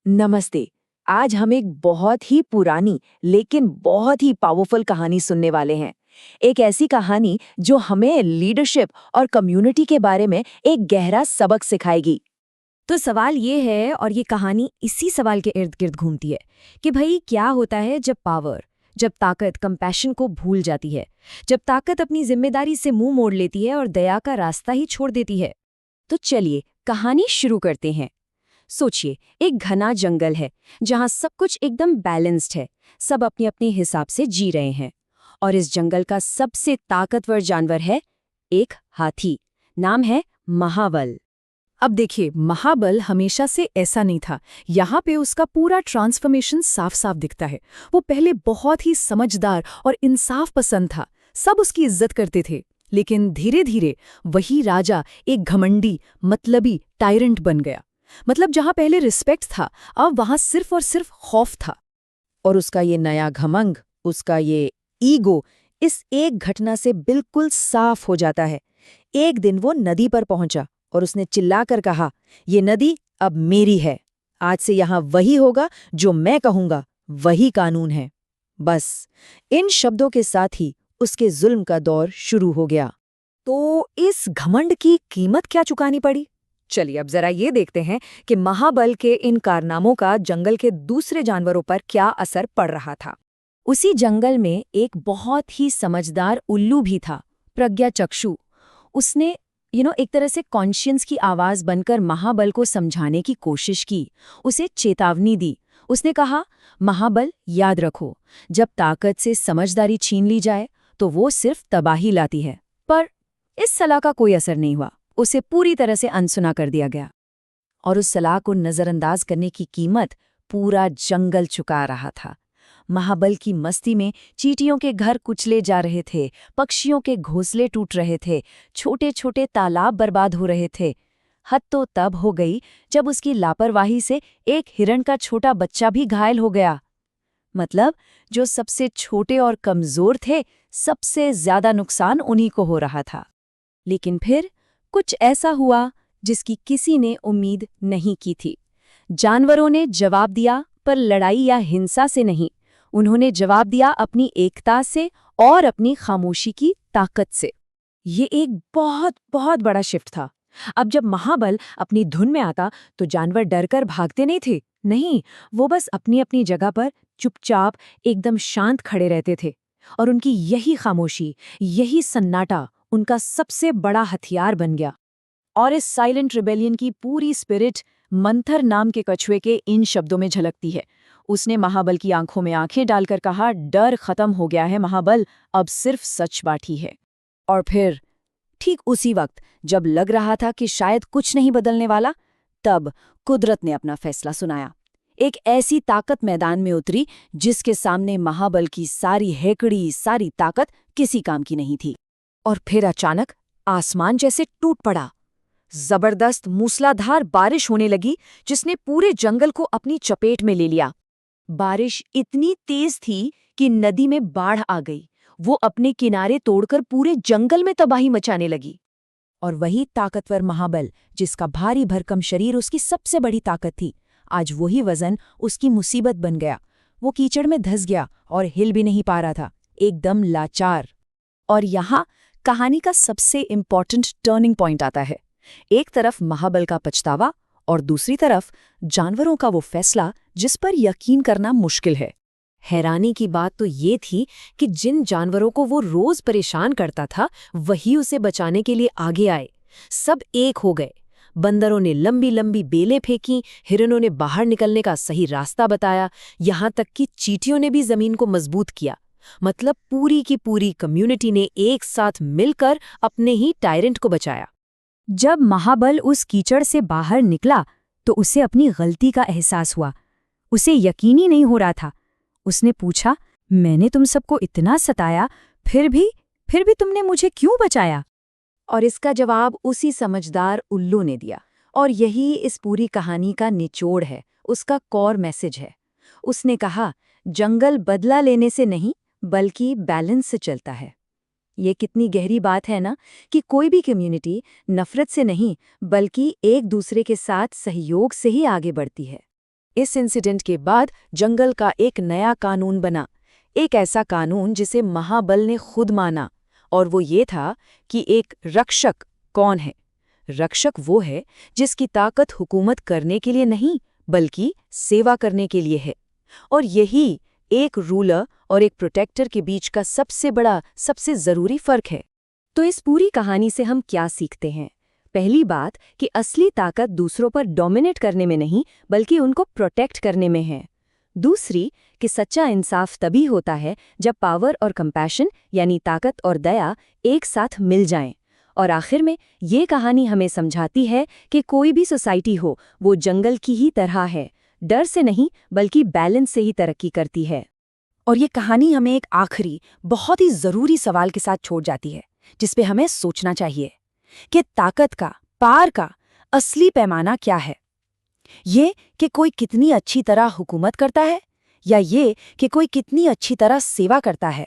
नमस्ते। आज हम एक बहुत ही पुरानी लेकिन बहुत ही पावरफुल कहानी सुनने वाले हैं। एक ऐसी कहानी जो हमें लीडरशिप और कम्युनिटी के बारे में एक गहरा सबक सिखाएगी। तो सवाल ये है और ये कहानी इसी सवाल के इर्द गिर्द घूमती है कि भाई क्या होता है जब ताकत कंपैशन को भूल जाती है, जब ताकत अपनी जिम्मेदारी से मुंह मोड़ लेती है और दया का रास्ता ही छोड़ देती है। तो चलिए कहानी शुरू करते हैं। सोचिए, एक घना जंगल है जहां सब कुछ एकदम बैलेंस्ड है, सब अपने अपने हिसाब से जी रहे हैं। और इस जंगल का सबसे ताकतवर जानवर है एक हाथी। नाम है महाबल। अब देखिए, महाबल हमेशा से ऐसा नहीं था। यहाँ पे उसका पूरा ट्रांसफॉर्मेशन साफ साफ दिखता है। वो पहले बहुत ही समझदार और इंसाफ पसंद था, सब उसकी इज्जत करते थे। लेकिन धीरे धीरे वही राजा एक घमंडी, मतलबी टायरेंट बन गया। मतलब जहाँ पहले रिस्पेक्ट था, अब वहाँ सिर्फ और सिर्फ खौफ था। और उसका ये नया घमंड, उसका ये ईगो इस एक घटना से बिल्कुल साफ हो जाता है। एक दिन वो नदी पर पहुंचा और उसने चिल्लाकर कहा, ये नदी अब मेरी है। आज से यहाँ वही होगा जो मैं कहूंगा, वही कानून है। बस इन शब्दों के साथ ही उसके जुल्म का दौर शुरू हो गया। तो इस घमंड की कीमत क्या चुकानी पड़ी? चलिए अब जरा ये देखते हैं कि महाबल के इन कारनामों का जंगल के दूसरे जानवरों पर क्या असर पड़ रहा था। उसी जंगल में एक बहुत ही समझदार उल्लू भी था, प्रज्ञाचक्षु। उसने एक तरह से कॉन्शियंस की आवाज बनकर महाबल को समझाने की कोशिश की, उसे चेतावनी दी। उसने कहा, महाबल याद रखो, जब ताकत से समझदारी छीन ली जाए तो वो सिर्फ तबाही लाती है। पर इस सलाह का कोई असर नहीं हुआ, उसे पूरी तरह से अनसुना कर दिया गया। और उस सलाह को नजरअंदाज करने की कीमत पूरा जंगल चुका रहा था। महाबल की मस्ती में चींटियों के घर कुचले जा रहे थे, पक्षियों के घोंसले टूट रहे थे, छोटे छोटे तालाब बर्बाद हो रहे थे। हद तो तब हो गई जब उसकी लापरवाही से एक हिरण का छोटा बच्चा भी घायल हो गया। मतलब जो सबसे छोटे और कमजोर थे, सबसे ज्यादा नुकसान उन्हीं को हो रहा था। लेकिन फिर कुछ ऐसा हुआ जिसकी किसी ने उम्मीद नहीं की थी। जानवरों ने जवाब दिया, पर लड़ाई या हिंसा से नहीं। उन्होंने जवाब दिया अपनी एकता से और अपनी खामोशी की ताकत से। ये एक बहुत बहुत बड़ा शिफ्ट था। अब जब महाबल अपनी धुन में आता तो जानवर डरकर भागते नहीं थे। नहीं, वो बस अपनी अपनी जगह पर चुपचाप एकदम शांत खड़े रहते थे। और उनकी यही खामोशी, यही सन्नाटा उनका सबसे बड़ा हथियार बन गया। और इस साइलेंट रिबेलियन की पूरी स्पिरिट मंथर नाम के कछुए के इन शब्दों में झलकती है। उसने महाबल की आंखों में आंखें डालकर कहा, डर खत्म हो गया है महाबल, अब सिर्फ सच बाकी है। और फिर ठीक उसी वक्त जब लग रहा था कि शायद कुछ नहीं बदलने वाला, तब कुदरत ने अपना फैसला सुनाया। एक ऐसी ताकत मैदान में उतरी जिसके सामने महाबल की सारी हेकड़ी, सारी ताकत किसी काम की नहीं थी। और फिर अचानक आसमान जैसे टूट पड़ा। जबरदस्त मूसलाधार बारिश होने लगी जिसने पूरे जंगल को अपनी चपेट में ले लिया। बारिश इतनी तेज थी कि नदी में बाढ़ आ गई। वो अपने किनारे तोड़कर पूरे जंगल में तबाही मचाने लगी। और वही ताकतवर महाबल, जिसका भारी भरकम शरीर उसकी सबसे बड़ी ताकत थी, आज वही वजन उसकी मुसीबत बन गया। वो कीचड़ में धंस गया और हिल भी नहीं पा रहा था, एकदम लाचार। और यहाँ कहानी का सबसे इम्पॉर्टेंट टर्निंग पॉइंट आता है। एक तरफ महाबल का पछतावा और दूसरी तरफ जानवरों का वो फैसला जिस पर यकीन करना मुश्किल है। हैरानी की बात तो ये थी कि जिन जानवरों को वो रोज परेशान करता था, वही उसे बचाने के लिए आगे आए। सब एक हो गए। बंदरों ने लंबी लंबी बेलें फेंकी, हिरणों ने बाहर निकलने का सही रास्ता बताया, यहाँ तक कि चींटियों ने भी जमीन को मजबूत किया। मतलब पूरी की पूरी कम्युनिटी ने एक साथ मिलकर अपने ही टायरेंट को बचाया। जब महाबल उस कीचड़ से बाहर निकला तो उसे अपनी गलती का एहसास हुआ। उसे यकीन ही नहीं हो रहा था। उसने पूछा, मैंने तुम सबको इतना सताया, फिर भी तुमने मुझे क्यों बचाया? और इसका जवाब उसी समझदार उल्लू ने दिया। और यही इस पूरी कहानी का निचोड़ है, उसका कोर मैसेज है। उसने कहा, जंगल बदला लेने से नहीं बल्कि बैलेंस से चलता है। ये कितनी गहरी बात है ना, कि कोई भी कम्युनिटी नफरत से नहीं बल्कि एक दूसरे के साथ सहयोग से ही आगे बढ़ती है। इस इंसिडेंट के बाद जंगल का एक नया कानून बना, एक ऐसा कानून जिसे महाबल ने खुद माना, और वो ये था कि एक रक्षक कौन है। रक्षक वो है जिसकी ताकत हुकूमत करने के लिए नहीं बल्कि सेवा करने के लिए है। और यही एक रूलर और एक प्रोटेक्टर के बीच का सबसे बड़ा, सबसे ज़रूरी फ़र्क है। तो इस पूरी कहानी से हम क्या सीखते हैं? पहली बात कि असली ताकत दूसरों पर डोमिनेट करने में नहीं बल्कि उनको प्रोटेक्ट करने में है। दूसरी कि सच्चा इंसाफ तभी होता है जब पावर और कंपैशन यानी ताकत और दया एक साथ मिल जाएं। और आखिर में ये कहानी हमें समझाती है कि कोई भी सोसाइटी हो वो जंगल की ही तरह है, डर से नहीं बल्कि बैलेंस से ही तरक्की करती है। और ये कहानी हमें एक आखिरी बहुत ही ज़रूरी सवाल के साथ छोड़ जाती है जिस पे हमें सोचना चाहिए कि ताकत का, पार का असली पैमाना क्या है। ये कि कोई कितनी अच्छी तरह हुकूमत करता है या ये कि कोई कितनी अच्छी तरह सेवा करता है।